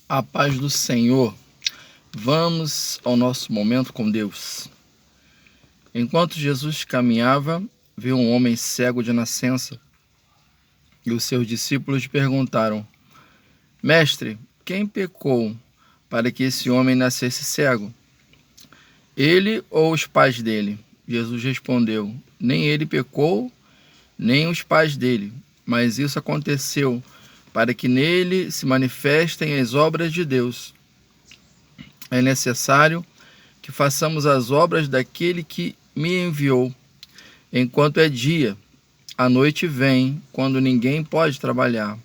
A paz do Senhor. Vamos ao nosso momento com Deus. Enquanto Jesus caminhava, viu um homem cego de nascença e os seus discípulos lhe perguntaram: Mestre, quem pecou para que esse homem nascesse cego? Ele ou os pais dele? Jesus respondeu: Nem ele pecou, nem os pais dele, mas isso aconteceu para que nele se manifestem as obras de Deus. É necessário que façamos as obras daquele que me enviou, enquanto é dia. A noite vem, quando ninguém pode trabalhar.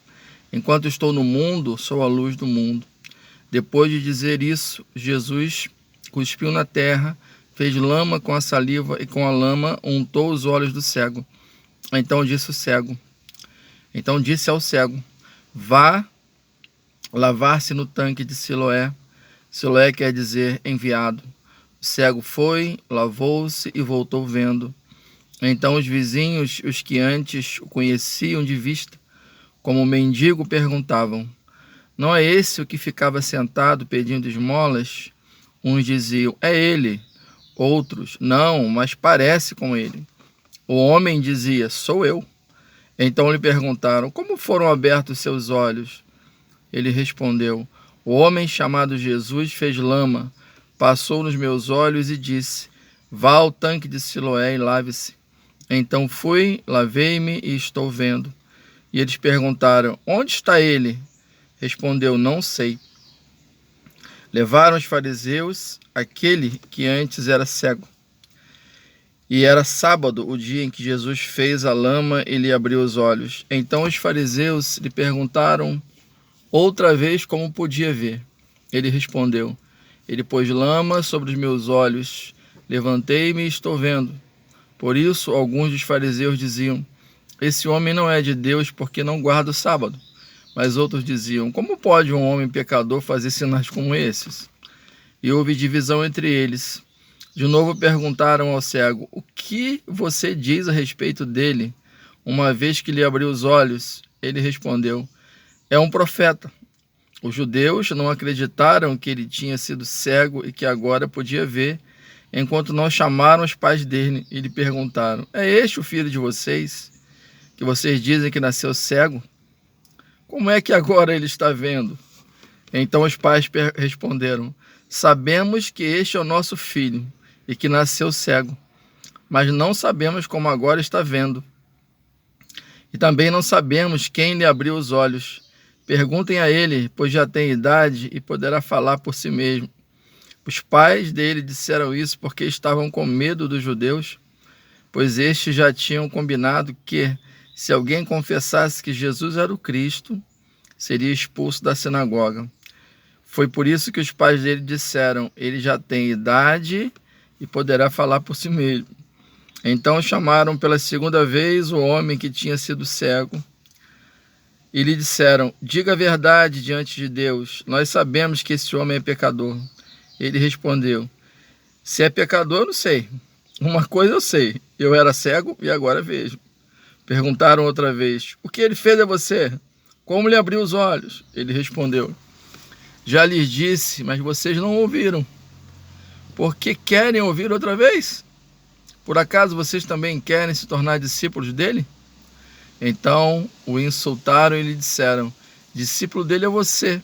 Enquanto estou no mundo, sou a luz do mundo. Depois de dizer isso, Jesus cuspiu na terra, fez lama com a saliva e com a lama untou os olhos do cego. Então disse ao cego: Vá lavar-se no tanque de Siloé. Siloé quer dizer enviado. O cego foi, lavou-se e voltou vendo. Então os vizinhos, os que antes o conheciam de vista, como mendigo, perguntavam: Não é esse o que ficava sentado pedindo esmolas? Uns diziam: É ele. Outros: Não, mas parece com ele. O homem dizia: Sou eu. Então lhe perguntaram: Como foram abertos seus olhos? Ele respondeu: O homem chamado Jesus fez lama, passou nos meus olhos e disse: Vá ao tanque de Siloé e lave-se. Então fui, lavei-me e estou vendo. E eles perguntaram: Onde está ele? Respondeu: Não sei. Levaram os fariseus aquele que antes era cego. E era sábado, o dia em que Jesus fez a lama e lhe abriu os olhos. Então os fariseus lhe perguntaram outra vez como podia ver. Ele respondeu: Ele pôs lama sobre os meus olhos. Levantei-me e estou vendo. Por isso, alguns dos fariseus diziam: Esse homem não é de Deus porque não guarda o sábado. Mas outros diziam: Como pode um homem pecador fazer sinais como esses? E houve divisão entre eles. De novo perguntaram ao cego: O que você diz a respeito dele, uma vez que lhe abriu os olhos? Ele respondeu: É um profeta. Os judeus não acreditaram que ele tinha sido cego e que agora podia ver, enquanto não chamaram os pais dele e lhe perguntaram: É este o filho de vocês, que vocês dizem que nasceu cego? Como é que agora ele está vendo? Então os pais responderam: Sabemos que este é o nosso filho e que nasceu cego, mas não sabemos como agora está vendo. E também não sabemos quem lhe abriu os olhos. Perguntem a ele, pois já tem idade e poderá falar por si mesmo. Os pais dele disseram isso porque estavam com medo dos judeus, pois estes já tinham combinado que, se alguém confessasse que Jesus era o Cristo, seria expulso da sinagoga. Foi por isso que os pais dele disseram: Ele já tem idade e poderá falar por si mesmo. Então chamaram pela segunda vez o homem que tinha sido cego e lhe disseram: Diga a verdade diante de Deus. Nós sabemos que esse homem é pecador. Ele respondeu: Se é pecador, eu não sei. Uma coisa eu sei: eu era cego e agora vejo. Perguntaram outra vez: O que ele fez a você? Como lhe abriu os olhos? Ele respondeu: Já lhes disse, mas vocês não ouviram. Por que querem ouvir outra vez? Por acaso vocês também querem se tornar discípulos dele? Então o insultaram e lhe disseram: Discípulo dele é você.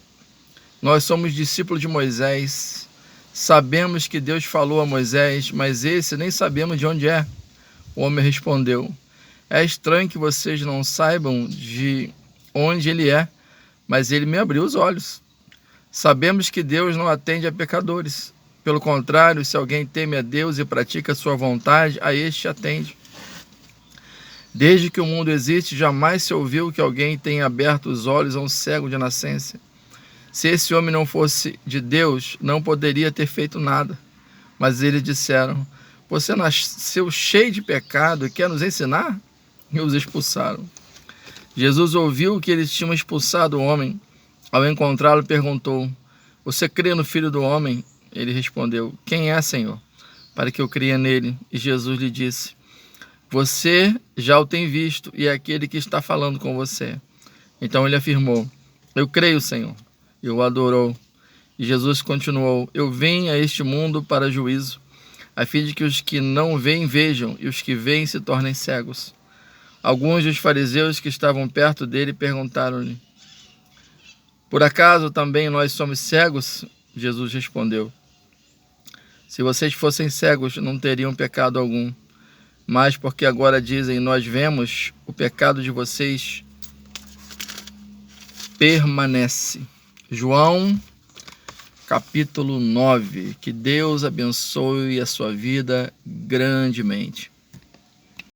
Nós somos discípulos de Moisés. Sabemos que Deus falou a Moisés, mas esse nem sabemos de onde é. O homem respondeu: É estranho que vocês não saibam de onde ele é, mas ele me abriu os olhos. Sabemos que Deus não atende a pecadores. Pelo contrário, se alguém teme a Deus e pratica a sua vontade, a este atende. Desde que o mundo existe, jamais se ouviu que alguém tenha aberto os olhos a um cego de nascença. Se esse homem não fosse de Deus, não poderia ter feito nada. Mas eles disseram: Você nasceu cheio de pecado e quer nos ensinar? E os expulsaram. Jesus ouviu que eles tinham expulsado o homem. Ao encontrá-lo, perguntou: Você crê no Filho do Homem? Ele respondeu: Quem é, Senhor, para que eu creia nele? E Jesus lhe disse: Você já o tem visto e é aquele que está falando com você. Então ele afirmou: Eu creio, Senhor. e o adorou. E Jesus continuou: Eu vim a este mundo para juízo, a fim de que os que não veem vejam, e os que veem se tornem cegos. Alguns dos fariseus que estavam perto dele perguntaram-lhe: Por acaso também nós somos cegos? Jesus respondeu: Se vocês fossem cegos, não teriam pecado algum. Mas porque agora dizem, nós vemos, o pecado de vocês permanece. João, capítulo 9. Que Deus abençoe a sua vida grandemente.